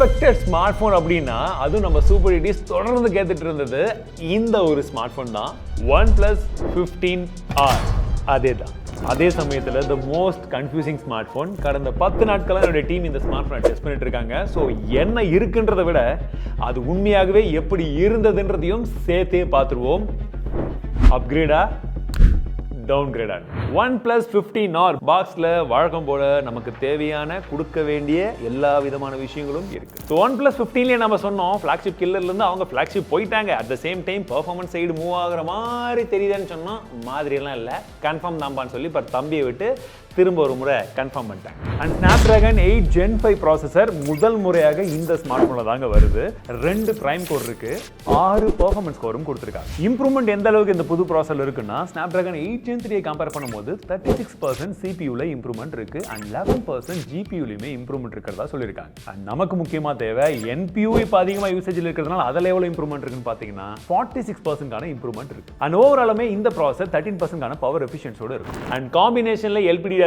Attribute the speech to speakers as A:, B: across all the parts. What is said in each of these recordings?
A: Expected smart phone அப்படின்னா அதுவும் நம்ம சூப்பர் இடிஸ் தொடர்ந்து கேட்டுட்டு இருந்தது இந்த ஒரு ஸ்மார்ட் போன் தான் OnePlus 15R. அதே சமயத்தில் the most confusing smart phone. கடந்த 10 நாட்களாக என்னுடைய டீம் இந்த ஸ்மார்ட் போனை டெஸ்ட் பண்ணிட்டு இருக்காங்க. ஸோ என்ன இருக்குன்றதை விட அது உண்மையாகவே எப்படி இருந்ததுன்றதையும் சேர்த்தே பார்த்துருவோம். அப்கிரேடா டவுன்கிரேடா? OnePlus 15R பாக்ஸ்ல வழக்கம் போல நமக்கு தேவையான கொடுக்க வேண்டிய எல்லா விதமான விஷயங்களும் இருக்கு. ஸோ OnePlus 15ல நம்ம சொன்னோம் ஃபிளாக்ஷிப் கில்லர்ல இருந்து அவங்க ஃபிளாக்ஷிப் போயிட்டாங்க. At the same time performance side move ஆகுற மாதிரி தெரியுதுன்னு சொன்னோம். மாதிரி எல்லாம் இல்லை, கன்ஃபார்ம் தான்பான்னு சொல்லி இப்போ தம்பியை விட்டு திரும்ப ஒரு முறை கன்ஃபார்ம் பண்ணிட்டாங்க. அண்ட் Snapdragon 8 Gen 5 ப்ராசஸர் முதல் முறையாக இந்த ஸ்மார்ட் போன்ல தாங்க வருது. 2 பிரைம் கோர் இருக்கு, 6 பெர்ஃபார்மன்ஸ் கோரும் கொடுத்துருக்காங்க. இம்ப்ரூவ்மெண்ட் எந்த அளவுக்கு இந்த புது ப்ராசஸர் இருக்குன்னா Snapdragon 8 Gen 3 கம்பேர் பண்ணும்போது 36% CPU இம்ப்ரூவ்மெண்ட் இருக்கு அண்ட் 11% GPU-லயுமே இம்ப்ரூவ்மெண்ட் இருக்கிறதா சொல்லியிருக்காங்க. அண்ட் நமக்கு முக்கியமா தேவை NPU இப்போ அதிகமாக யூசேஜில் இருக்கிறதுனால அதில் எவ்வளோ இம்ப்ரூவ்மெண்ட் இருக்குன்னு பார்த்தீங்கன்னா 46% இம்ப்ரூவ்மெண்ட் இருக்கு. அண்ட் ஓவராலுமே இந்த ப்ராசஸர் 13% பவர் எஃபிஷியன்ஸோட இருக்கும். அண்ட் காம்பினேஷன்ல LPDDR5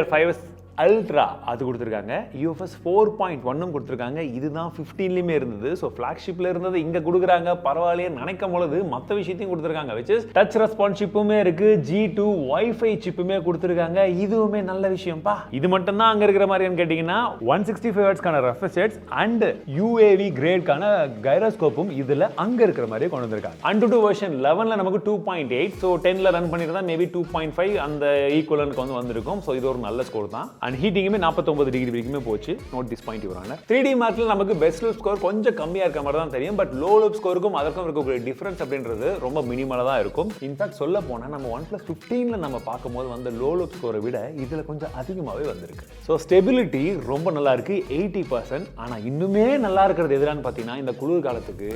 A: அல்ட்ரா அது கொடுத்துருக்காங்க, UFS 4.1 கொடுத்துருக்காங்க. இதுதான் 15லயுமே இருந்தது. ஸோ ஃபிளாக்ஷிப்ல இருந்தது இங்க கொடுக்குறாங்க, பரவாயில்லையே நினைக்கும் பொழுது மற்ற விஷயத்தையும் கொடுத்துருக்காங்க. which is டச் ரெஸ்பான்ஸ் சிப்புமே இருக்கு, G2 வைஃபை சிப்புமே கொடுத்துருக்காங்க. இதுவுமே நல்ல விஷயம்ப்பா. இது மட்டும் தான் அங்க இருக்கிற மாதிரின்னு கேட்டீங்கன்னா 165 Hzக்கான ரெஃப்ரெஷ் ரேட்ஸ் அண்ட் UAV கிரேட்கான கைரோஸ்கோப்பும் இதுல அங்க இருக்கிற மாதிரியே கொண்டு வந்திருக்காங்க. Antutu வெர்ஷன் 11ல நமக்கு 2.8, ஸோ 10ல ரன் பண்ணிருந்தா மேபி 2.5 அந்த ஈக்குவலனுக்கு வந்திருக்கும். ஸோ இது ஒரு நல்ல ஸ்கோர் தான். அண்ட் ஹீட்டிங்குமே 49 டிகிரி வரைக்குமே போச்சு. Note this point your honour. 3D மார்க்ல நமக்கு பெஸ்ட் லூப் ஸ்கோர் கொஞ்சம் கம்மியா இருக்க மாதிரி தான் தெரியும். பட் லோ லூப் ஸ்கோருக்கும் அதற்கும் இருக்கக்கூடிய டிஃபரன்ஸ் அப்படின்றது ரொம்ப மினிமலா தான் இருக்கும். இன்ஃபேக்ட் சொல்ல போனா நம்ம OnePlus 15ல நம்ம பார்க்கும்போது வந்த லோ லூப் ஸ்கோரை விட இதுல கொஞ்சம் அதிகமாகவே வந்திருக்கு. ஸோ ஸ்டெபிலிட்டி ரொம்ப நல்லா இருக்கு 80%. ஆனா இன்னுமே நல்லா இருக்கிறது எதிரான்னு பார்த்தீங்கன்னா இந்த குளிர் காலத்துக்கு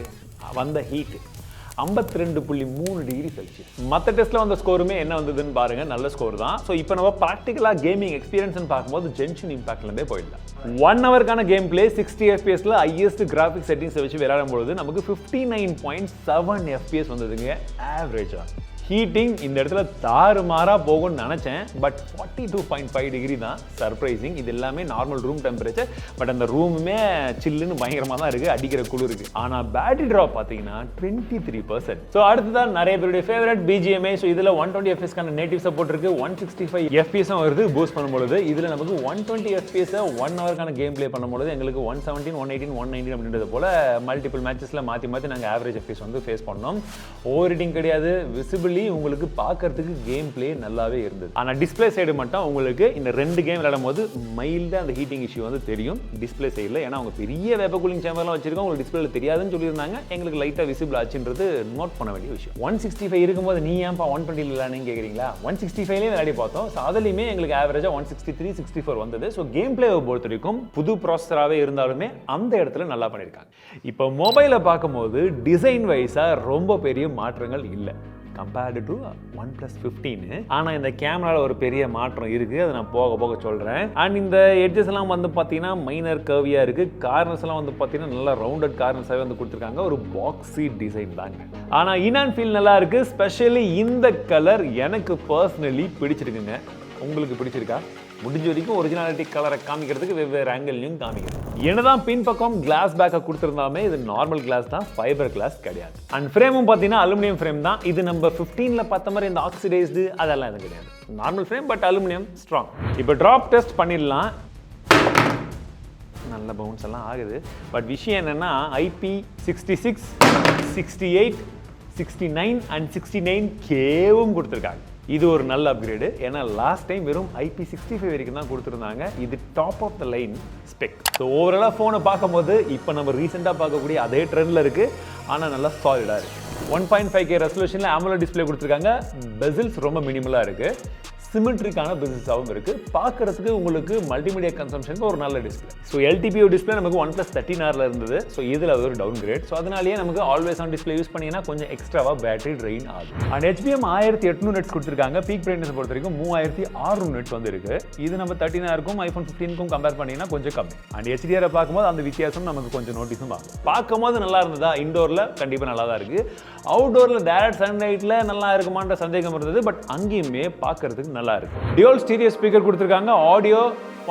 A: வந்த ஹீட் 52.3 டிகிரி செல்சியஸ். மற்ற டெஸ்ட்ல வந்த ஸ்கோருமே என்ன வந்ததுன்னு பாருங்க, நல்ல ஸ்கோர் தான். ஸோ இப்போ நம்ம ப்ராக்டிகலா கேமிங் எக்ஸ்பீரியன்ஸ் பார்க்கும்போது ஜென்ஷன் இம்பாக்ட்லேருந்தே போயிடலாம். 1 ஹவருக்கான கேம் பிளே 60 FPSல ஹையஸ்ட் கிராஃபிக் செட்டிங்ஸை வச்சு விளையாடும்போது நமக்கு 59.7 FPS வந்ததுங்க ஆவரேஜா. ஹீட்டிங் இந்த இடத்துல தாறுமாறா போகும்னு நினைச்சேன், பட் 42.5 டிகிரி தான் சர்ப்ரைசிங். இது எல்லாமே நார்மல் ரூம் டெம்பரேச்சர். பட் அந்த ரூமுமே சில்லுன்னு பயங்கரமா தான் இருக்கு, அடிக்கிற குளிருக்கு. ஆனா பேட்டரி டிராப் பாத்தீங்கன்னா 23%. ஸோ அடுத்ததான் நிறைய பேருடைய ஃபேவரட் BGMI. ஸோ இதுல 120 FPS நேட்டிவ் சப்போர்ட் இருக்கு, 165 FPS வருது பூஸ்ட் பண்ணும்போது. இதுல நமக்கு 120 FPS 1 ஹவருக்கான கேம் பிளே பண்ணும்போது எங்களுக்கு 117, 118, 119 அப்படின்றது போல மல்டிபிள் மேட்சஸ்ல மாத்தி நாங்க ஆவரேஜ் FPS ஃபேஸ் பண்ணோம். ஓவர் ஹீட்டிங் கிடையாது, விசிபிளி உங்களுக்கு பார்க்கிறதுக்கு கேம் பிளே நல்லாவே இருந்தது. ஆனா டிஸ்ப்ளே சைடு மட்டும் உங்களுக்கு இந்த 2 கேம் விளையாடும் போது மைல்டா அந்த ஹீட்டிங் இஷ்யூ தெரியும் டிஸ்ப்ளே சைடுல. ஏன்னா அவங்க பெரிய வேப்பர் கூலிங் சேம்பர்லாம் வச்சிருக்காங்க, உங்களுக்கு டிஸ்ப்ளேல தெரியாதுன்னு சொல்லியிருந்தாங்க. எங்களுக்கு லைட்டா விசிபிள் ஆச்சுன்றது நோட் பண்ண வேண்டிய விஷயம். 165 இருக்கும்போது நீ ஏன்பா 120 இல்லைன்னு கேட்குறீங்களா? 165லயே விளையாடி பார்த்தோம். ஸோ அதுலயுமே எங்களுக்கு ஆவரேஜா 163, 64 வந்தது. ஸோ கேம் பிளேவை பொறுத்த வரைக்கும் புது ப்ராசஸராகவே இருந்தாலுமே அந்த இடத்துல நல்லா பண்ணியிருக்காங்க. இப்போ மொபைலை பார்க்கும்போது டிசைன் வைஸா ரொம்ப பெரிய மாற்றங்கள் இல்லை கம்பேர்டு டு OnePlus 15. ஆனால் இந்த கேமராவில் ஒரு பெரிய மாற்றம் இருக்குது, அதை நான் போக சொல்கிறேன். அண்ட் இந்த எட்ஜஸ் எல்லாம் பார்த்தீங்கன்னா மைனர் கர்வியாக இருக்குது. கார்னர்ஸ் எல்லாம் பார்த்தீங்கன்னா நல்லா ரவுண்டட் கார்னர்ஸாகவே கொடுத்துருக்காங்க. ஒரு பாக்ஸி டிசைன் தாங்க. ஆனால் இன் அண்ட் ஃபீல் நல்லா இருக்குது. ஸ்பெஷலி இந்த கலர் எனக்கு பர்சனலி பிடிச்சிருக்குங்க. உங்களுக்கு பிடிச்சிருக்கா? முடிஞ்ச வரைக்கும் ஒரிஜினாலிட்டி கலரை காமிக்கிறதுக்கு வெவ்வேறு ஆங்கிள்லையும் காமிக்கிறேன். என்னதான் பின்பக்கம் கிளாஸ் பேக்கை கொடுத்துருந்தாலுமே இது நார்மல் கிளாஸ் தான், ஃபைபர் கிளாஸ் கிடையாது. அண்ட் ஃப்ரேமும் பார்த்தீங்கன்னா அலுமினியம் ஃப்ரேம் தான். இது நம்ம 15ல பார்த்த மாதிரி இந்த ஆக்சிடைஸ்டு அதெல்லாம் எதுவும் கிடையாது. Normal frame but aluminium strong. இப்போ ட்ராப் டெஸ்ட் பண்ணிடலாம். நல்ல பவுன்ஸ் எல்லாம் ஆகுது. பட் விஷயம் என்னன்னா IP66, 68, 69 அண்ட் 69Kவும் கொடுத்துருக்காங்க. இது ஒரு நல்ல அப்கிரேடு. ஏன்னா லாஸ்ட் டைம் வெறும் IP65 வரைக்கும் தான் கொடுத்துருந்தாங்க. இது top of the line spec. So ஓவராலாக ஃபோனை பார்க்கும்போது இப்போ நம்ம ரீசெண்டாக பார்க்கக்கூடிய அதே ட்ரெண்டில் இருக்குது. ஆனால் நல்லா சாலிடாக இருக்குது. 1.5K ரெசல்யூஷனில் AMOLED டிஸ்பிளே கொடுத்துருக்காங்க. பெசில்ஸ் ரொம்ப மினிமலாக இருக்குது. சிமெட்ரிக்கான பிசினஸாகவும் இருக்குது. பார்க்கறதுக்கு உங்களுக்கு மல்டிமீடியா கன்சம்ஷனுக்கு ஒரு நல்ல டிஸ்பிளே. ஸோ LTPO டிஸ்பிளே நமக்கு OnePlus 15Rல இருந்தது. ஸோ இதில் அது ஒரு டவுன் கிரேட். ஸோ அதனாலேயே நமக்கு ஆல்வேஸ் ஆன் டிஸ்பிளே யூஸ் பண்ணிங்கன்னா கொஞ்சம் எக்ஸ்ட்ராவாக பேட்டரி ட்ரெயின் ஆகும். அண்ட் HBM 1800 நெட்ஸ் கொடுத்துருக்காங்க. பீக் பிரைட்னஸ் பொறுத்த வரைக்கும் 3600 நெட்ஸ் இருக்கு. இது நம்ம 13Rக்கும் iPhone 15க்கும் கம்பேர் பண்ணிங்கன்னா கொஞ்சம் கம்மி. அண்ட் HDR பார்க்கும்போது அந்த வித்தியாசம் நமக்கு கொஞ்சம் நோட்டீஸும் ஆகும். பார்க்கும்போது நல்லா இருந்ததா? இண்டோரில் கண்டிப்பாக நல்லா தான் இருக்குது. அவுட்டோரில் டைரக்ட் சன்லைட்டில் நல்லா இருக்குமான்ற சந்தேகம் இருந்தது. பட் அங்கேயுமே பார்க்கறதுக்கு நல்லா இருக்கு. டியூவல் ஸ்டீரியோ ஸ்பீக்கர் கொடுத்துருக்காங்க. ஆடியோ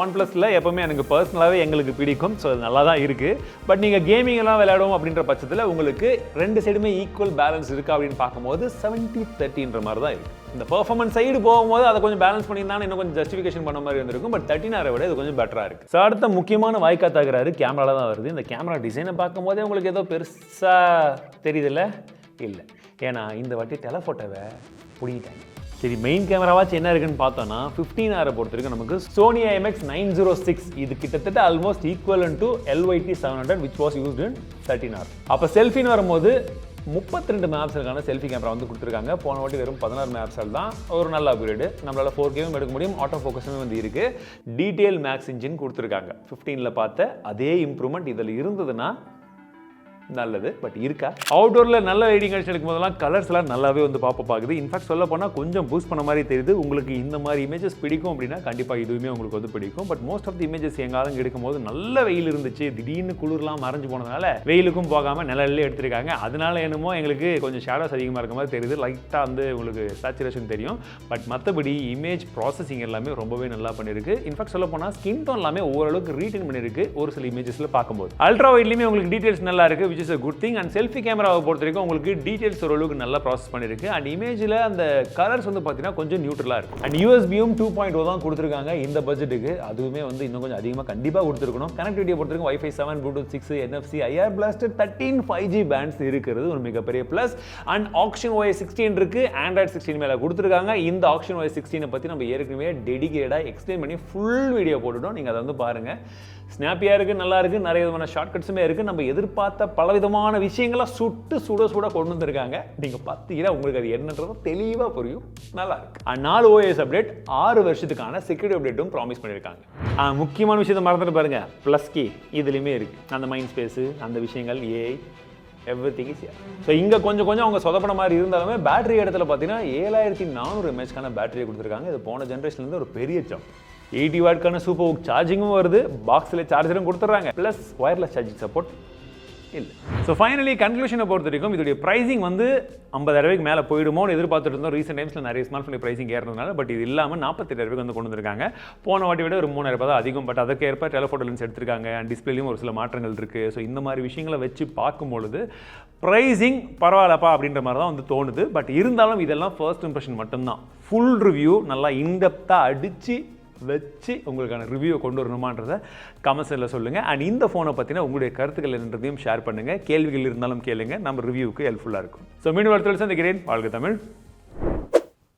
A: OnePlusல எப்பவுமே எனக்கு பர்சனலாகவே எங்களுக்கு பிடிக்கும். ஸோ அது நல்லா தான் இருக்குது. பட் நீங்கள் கேமிங் எல்லாம் விளையாடும் அப்படின்ற பட்சத்தில் உங்களுக்கு ரெண்டு சைடுமே ஈக்குவல் பேலன்ஸ் இருக்கா அப்படின்னு பார்க்கும்போது 70-30ன்ற மாதிரி தான் இருக்குது. இந்த பெர்ஃபார்மன்ஸ் சைடு போகும்போது அதை கொஞ்சம் பேலன்ஸ் பண்ணியிருந்தாலும் இன்னும் கொஞ்சம் ஜஸ்டிஃபிகேஷன் பண்ண மாதிரி இருந்திருக்கும். பட் 13R விட இது கொஞ்சம் பெட்டராக இருக்குது. ஸோ அடுத்த முக்கியமான வாய்க்கா தகராறு கேமரால தான் வருது. இந்த கேமரா டிசைனை பார்க்கும்போதே உங்களுக்கு ஏதோ பெருசாக தெரியுதுல்ல? இல்லை, ஏன்னா இந்த வாட்டி டெலஃபோட்டோவை பிடிக்கிட்டாங்க. சரி, மெயின் கேமராவாச்சு என்ன இருக்குன்னு பார்த்தோம்னா 15R பொறுத்த வரைக்கும் நமக்கு Sony IMX906 இது கிட்டத்தட்ட almost ஈக்குவலன் to LYT 700 which was used in 13R. அப்போ செல்ஃபின்னு வரும்போது 32 மெகாபிக்சலுக்கான செல்ஃபி கேமரா வந்து கொடுத்துருக்காங்க. போன வாட்டி வெறும் 16 மெகாபிக்சல் தான். ஒரு நல்ல அப்கிரேடு. நம்மளால 4Kவும் எடுக்க முடியும். ஆட்டோ ஃபோக்கஸுமே வந்து இருக்கு. டீடைல் மேக்ஸ் இன்ஜின் கொடுத்துருக்காங்க. 15ல பார்த்த அதே இம்ப்ரூவ்மெண்ட் இதில் இருந்ததுன்னா நல்லது. பட் இருக்கா? அவுட்டோரில் நல்ல ரைடிங் கண்டிஷன் எடுக்கும் போதெல்லாம் கலர்ஸ்லாம் நல்லாவே வந்து பார்க்குது. இன்ஃபேக்ட் சொல்ல போனால் கொஞ்சம் பூஸ்ட் பண்ண மாதிரி தெரியுது. உங்களுக்கு இந்த மாதிரி இமேஜஸ் பிடிக்கும் அப்படின்னா கண்டிப்பாக இதுவுமே உங்களுக்கு வந்து பிடிக்கும். But most of the images எங்காலும் எடுக்கும்போது நல்ல வெயில் இருந்துச்சு, திடீர்னு குளிர்லாம் மறைஞ்சு போனதுனால வெயிலுக்கும் போகாமல் நிழல்லே எடுத்திருக்காங்க. அதனால என்னமோ எங்களுக்கு கொஞ்சம் ஷேடோஸ் அதிகமாக இருக்க மாதிரி தெரியுது. லைட்டாக வந்து உங்களுக்கு சேச்சுரேஷன் தெரியும். பட் மற்றபடி இமேஜ் ப்ராசஸிங் எல்லாமே ரொம்பவே நல்லா பண்ணியிருக்கு. இன்ஃபேக்ட் சொல்ல போனால் ஸ்கின் டோன் எல்லாமே ஓரளவுக்கு ரீட்டைன் பண்ணியிருக்கு ஒரு சில இமேஜஸில் பார்க்கும்போது. அல்ட்ரா வைட்லையுமே உங்களுக்கு டீடைல்ஸ் நல்லா இருக்குது, which is a good thing. And selfie கேமராவை பொறுத்த வரைக்கும் உங்களுக்கு டீடைல்ஸ் ஓரளவுக்கு நல்லா ப்ராசஸ் பண்ணியிருக்கு. அண்ட் இமேஜில் அந்த கலர்ஸ் வந்து பார்த்தீங்கன்னா கொஞ்சம் நியூட்ரலாக இருக்குது. அண்ட் USBயும் 2.0 தான் கொடுத்துருக்காங்க இந்த பட்ஜெட்டுக்கு. அதுவுமே வந்து இன்னும் கொஞ்சம் அதிகமாக கண்டிப்பாக கொடுத்துருக்கணும். கனெக்டிவிட்டியை பொறுத்த வரைக்கும் Wi-Fi 7, Bluetooth 6, NFC, IR Blaster 13 5G pants இருக்கிறது ஒரு மிகப்பெரிய ப்ளஸ். அண்ட் ஆக்ஷன் OS 16 இருக்குது, Android 16 மேலே கொடுத்துருக்காங்க. இந்த ஆக்ஷன் OS 16 பற்றி நம்ம ஏற்கனவே டெடிகேட்டாக எக்ஸ்பிளைன் பண்ணி ஃபுல் வீடியோ போட்டுட்டோம். நீங்கள் அதை வந்து பாருங்கள். ஸ்னாப்பியாக இருக்குது, நல்லா இருக்குது, நிறைய விதமான ஷார்ட்கட்ஸுமே இருக்குது. நம்ம எதிர்பார்த்த பலவிதமான விஷயங்களை சுட கொண்டு வந்திருக்காங்க. நீங்கள் பார்த்தீங்கன்னா உங்களுக்கு அது என்னன்றதோ தெளிவாக புரியும். நல்லா இருக்கு. 4 OS அப்டேட், 6 வருஷத்துக்கான செக்யூரிட்டி அப்டேட்டும் ப்ராமிஸ் பண்ணியிருக்காங்க. முக்கியமான விஷயத்தை மறந்துட்டு பாருங்க, ப்ளஸ் கீ இதுலையுமே இருக்குது. அந்த மைண்ட் ஸ்பேஸு, அந்த விஷயங்கள், AI everything is here. So இங்கே கொஞ்சம் அவங்க சொதப்பன மாதிரி இருந்தாலுமே பேட்டரி இடத்துல பார்த்தீங்கன்னா 7400 mAh பேட்டரியை கொடுத்துருக்காங்க. இது போன ஜென்ரேஷன்லேருந்து ஒரு பெரிய ஜம்ப். 80 வாட்க்கான சூப்பர் ஹுக் சார்ஜிங்கும் வருது, பாக்ஸில் சார்ஜரும் கொடுத்துட்றாங்க, ப்ளஸ் ஒயர்லெஸ் சார்ஜிங் சப்போர்ட் இல்லை. ஸோ ஃபைனலி கன்க்ளூஷனை பொறுத்த வரைக்கும் இதோடைய ப்ரைசிங் வந்து 50,000 மேலே போயிடுமோன்னு எதிர்பார்த்துட்டு இருந்தோம். ரீசெண்ட் டைம்ஸில் நிறைய ஸ்மார்ட் ஃபோன் ப்ரைசிங் ஏறதுனால. பட் இது இல்லாமல் 48,000 வந்து கொண்டு வந்திருக்காங்க. போன வாட்டி விட ஒரு 3,000 தான் அதிகம். பட் அதற்கேற்ப டெலஃபோட்டோ லென்ஸ் எடுத்திருக்காங்க. அண்ட் டிஸ்பிளேலையும் ஒரு சில மாற்றங்கள் இருக்குது. ஸோ இந்த மாதிரி விஷயங்களை வச்சு பார்க்கும்பொழுது ப்ரைசிங் பரவாயில்லப்பா அப்படின்ற மாதிரி தான் வந்து தோணுது. பட் இருந்தாலும் இதெல்லாம் ஃபர்ஸ்ட் இம்ப்ரெஷன் மட்டும்தான். ஃபுல் ரிவ்யூ நல்லா இன்டெப்த்தாக அடித்து வச்சு உங்களுக்கான ரிவ்யூவை கொண்டு வரணுமான்றதை கமெண்ட்ஸில் சொல்லுங்கள். அண்ட் இந்த ஃபோனை பற்றினா உங்களுடைய கருத்துக்கள் என்னன்றதையும் ஷேர் பண்ணுங்கள். கேள்விகள் இருந்தாலும் கேளுங்க, நம்ம ரிவ்யூவுக்கு ஹெல்ப்ஃபுல்லாக இருக்கும். ஸோ மீண்டும் அடுத்த சந்திக்கிறேன். வாழ்க தமிழ்.